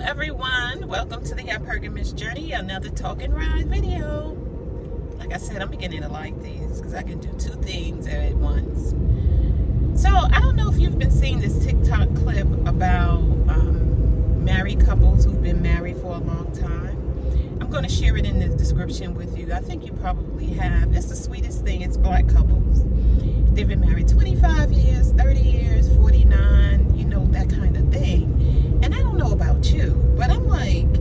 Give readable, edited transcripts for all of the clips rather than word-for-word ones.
everyone, welcome to the Affirmation Journey, another talk and ride video. Like I said, I'm beginning to like these because I can do two things at once. So I don't know if you've been seeing this TikTok clip about married couples who've been married for a long time. I'm going to share it in the description with you. I think you probably have. It's the sweetest thing. It's black couples. They've been married 25 years, 30 years, 49, that kind of thing. And I don't know about you, but I'm like,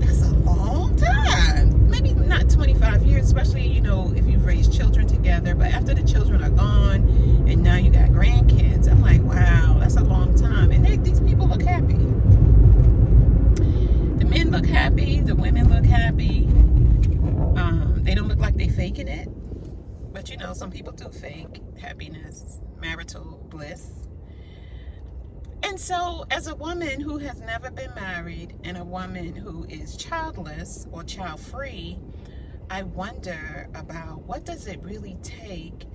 that's a long time. Maybe not 25 years, especially, if you've raised children together. But after the children are gone and now you got grandkids, I'm like, wow, that's a long time. And these people look happy. The men look happy. The women look happy. They don't look like they faking it. But, some people do fake happiness, marital bliss. And so, as a woman who has never been married and a woman who is childless or child-free, I wonder about what does it really take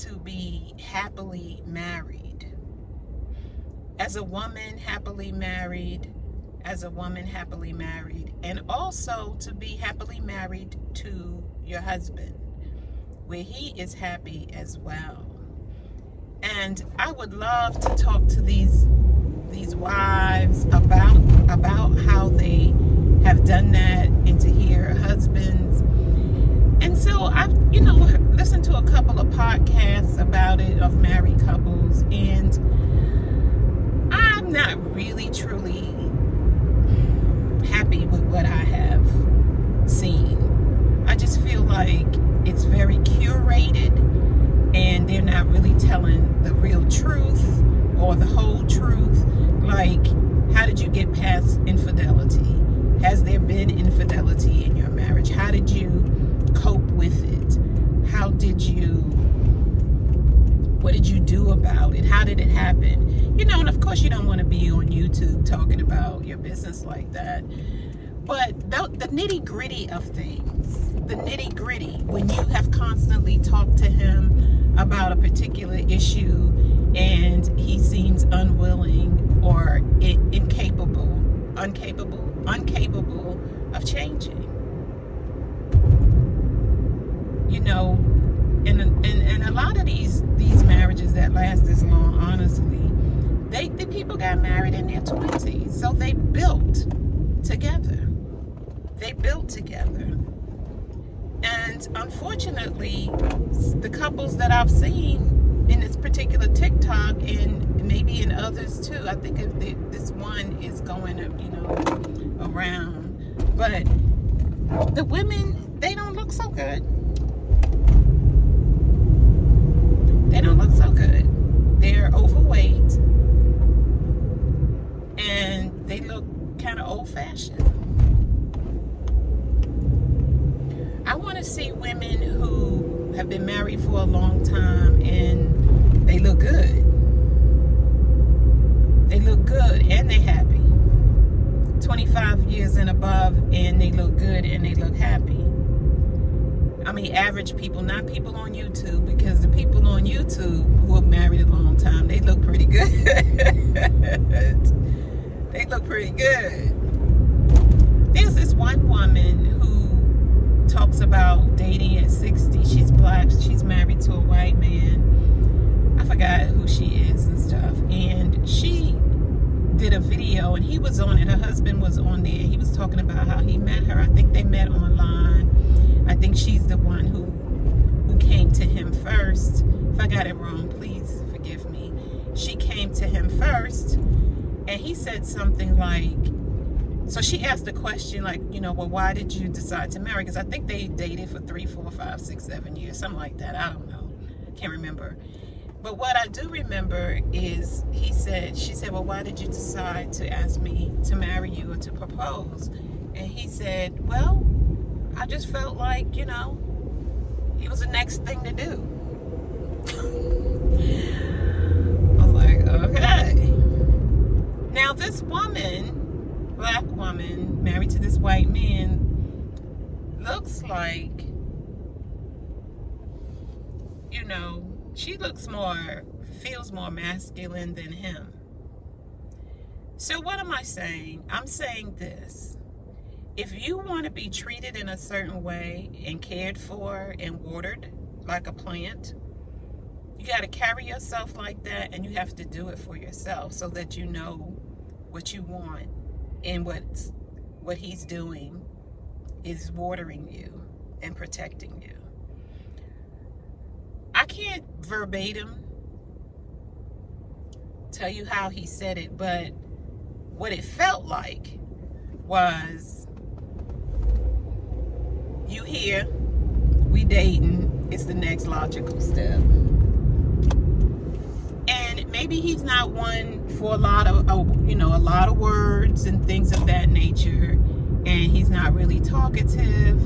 to be happily married? As a woman happily married, and also to be happily married to your husband, where he is happy as well. And I would love to talk to these wives about how they have done that, and to hear husbands. And so I've listened to a couple of podcasts about it, of married couples, and I'm not really truly happy with what I have seen. I just feel like it's very curated, and they're not really telling the real truth or the whole truth. Like, how did you get past infidelity? Has there been infidelity in your marriage? How did you cope with it? What did you do about it? How did it happen? And of course you don't want to be on YouTube talking about your business like that. But the nitty-gritty of things, when you have constantly talked to him about a particular issue and he seems unwilling or incapable of changing. And a lot of these marriages that last this long, honestly, the people got married in their 20s, so they built together. And unfortunately, the couples that I've seen in this particular TikTok, and maybe in others too, I think this one is going around, but the women, they don't look so good. They're overweight, and they look kind of old-fashioned. I want to see women who have been married for a long time and they look good. And they're happy. 25 years and above, and they look good and they look happy. I mean, average people, not people on YouTube, because the people on YouTube who have married a long time, they look pretty good. They look pretty good. There's this one woman who talks about dating at 60. She's black. She's married to a white man. I forgot who she is and stuff. And she did a video, and he was on it. Her husband was on there. He was talking about how he met her. I think they met online. I think she's the one who came to him first. If I got it wrong, please forgive me. She came to him first, and he said something like, so she asked the question like, well, why did you decide to marry? Because I think they dated for 3, 4, 5, 6, 7 years, something like that. I don't know. Can't remember. But what I do remember is she said, well, why did you decide to ask me to marry you or to propose? And he said, well, I just felt like, it was the next thing to do. I was like, okay. Now this woman, black woman, married to this white man, looks like, she feels more masculine than him. So what am I saying? I'm saying this. If you want to be treated in a certain way and cared for and watered like a plant, you got to carry yourself like that, and you have to do it for yourself so that you know what you want, and what he's doing is watering you and protecting you. I can't verbatim tell you how he said it, but what it felt like was, you here, we dating, it's the next logical step. And maybe he's not one for a lot of words and things of that nature, and he's not really talkative,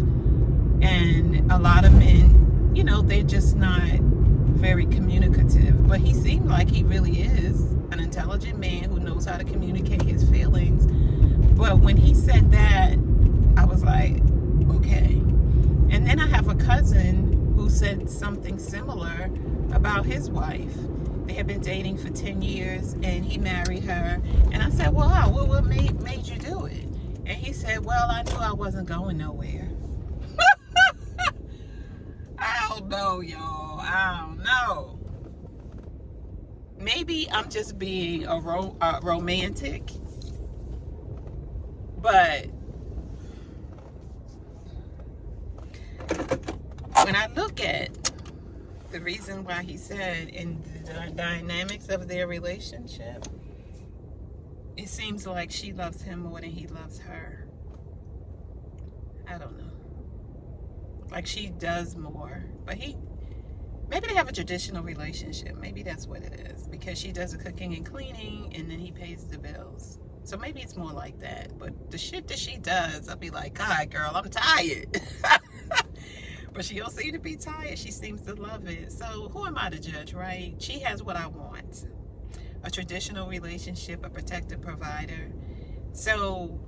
and a lot of men, they're just not very communicative. But he seemed like he really is an intelligent man who knows how to communicate his feelings. But when he said that, I was like, okay. And then I have a cousin who said something similar about his wife. They had been dating for 10 years and he married her. And I said, well, what made you do it? And he said, well, I knew I wasn't going nowhere. I don't know, y'all. I don't know. Maybe I'm just being a romantic. But when I look at the reason why he said in the dynamics of their relationship, it seems like she loves him more than he loves her. I don't know. Like she does more. But maybe they have a traditional relationship. Maybe that's what it is. Because she does the cooking and cleaning and then he pays the bills. So maybe it's more like that. But the shit that she does, I'll be like, God, girl, I'm tired. But she don't seem to be tired. She seems to love it. So who am I to judge, right? She has what I want. A traditional relationship, a protective provider. So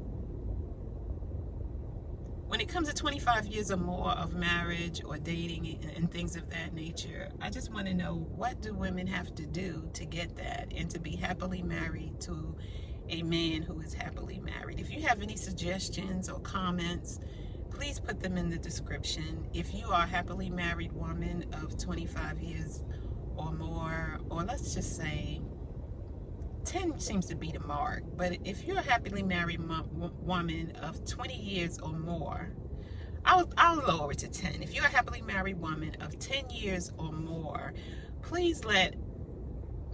when it comes to 25 years or more of marriage or dating and things of that nature, I just want to know, what do women have to do to get that and to be happily married to a man who is happily married? If you have any suggestions or comments, please put them in the description. If you are a happily married woman of 25 years or more, or let's just say 10 seems to be the mark, but if you're a happily married woman of 20 years or more, I'll lower it to 10. If you're a happily married woman of 10 years or more, please let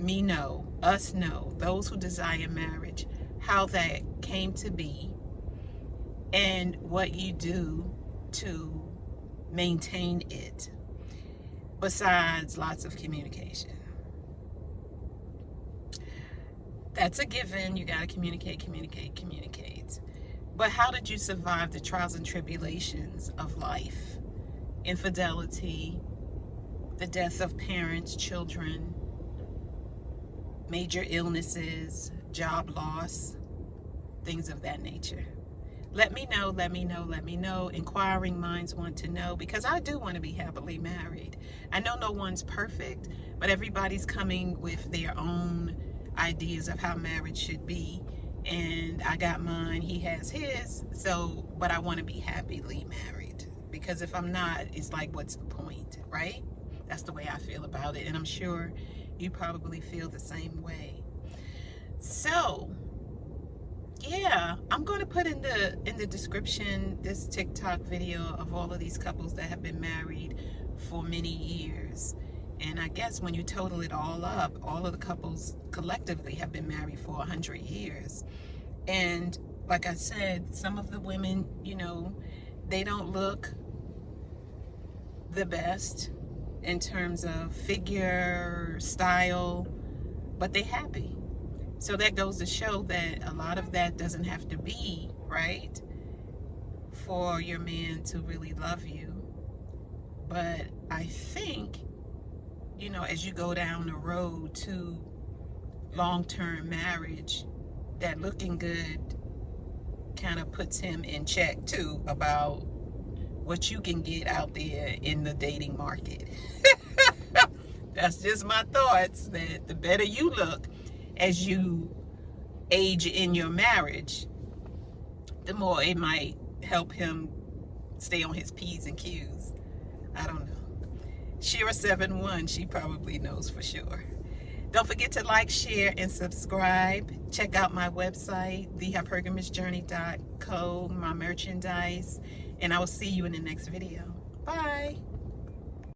me know, us know, those who desire marriage, how that came to be and what you do to maintain it, besides lots of communication. That's a given. You got to communicate. But how did you survive the trials and tribulations of life? Infidelity, the death of parents, children, major illnesses, job loss, things of that nature. Let me know. Inquiring minds want to know, because I do want to be happily married. I know no one's perfect, but everybody's coming with their own ideas of how marriage should be, and I got mine, he has his. So, but I want to be happily married, because if I'm not, it's like, what's the point, right? That's the way I feel about it, and I'm sure you probably feel the same way. So yeah, I'm going to put in the description this TikTok video of all of these couples that have been married for many years. And I guess when you total it all up, all of the couples collectively have been married for 100 years. And like I said, some of the women, they don't look the best in terms of figure, style, but they're happy. So that goes to show that a lot of that doesn't have to be, right, for your man to really love you. But I think, as you go down the road to long-term marriage, that looking good kind of puts him in check too about what you can get out there in the dating market. That's just my thoughts, that the better you look as you age in your marriage, the more it might help him stay on his P's and Q's. I don't know. Shira71, she probably knows for sure. Don't forget to like, share, and subscribe. Check out my website, thehypergamousjourney.co, my merchandise, and I will see you in the next video. Bye.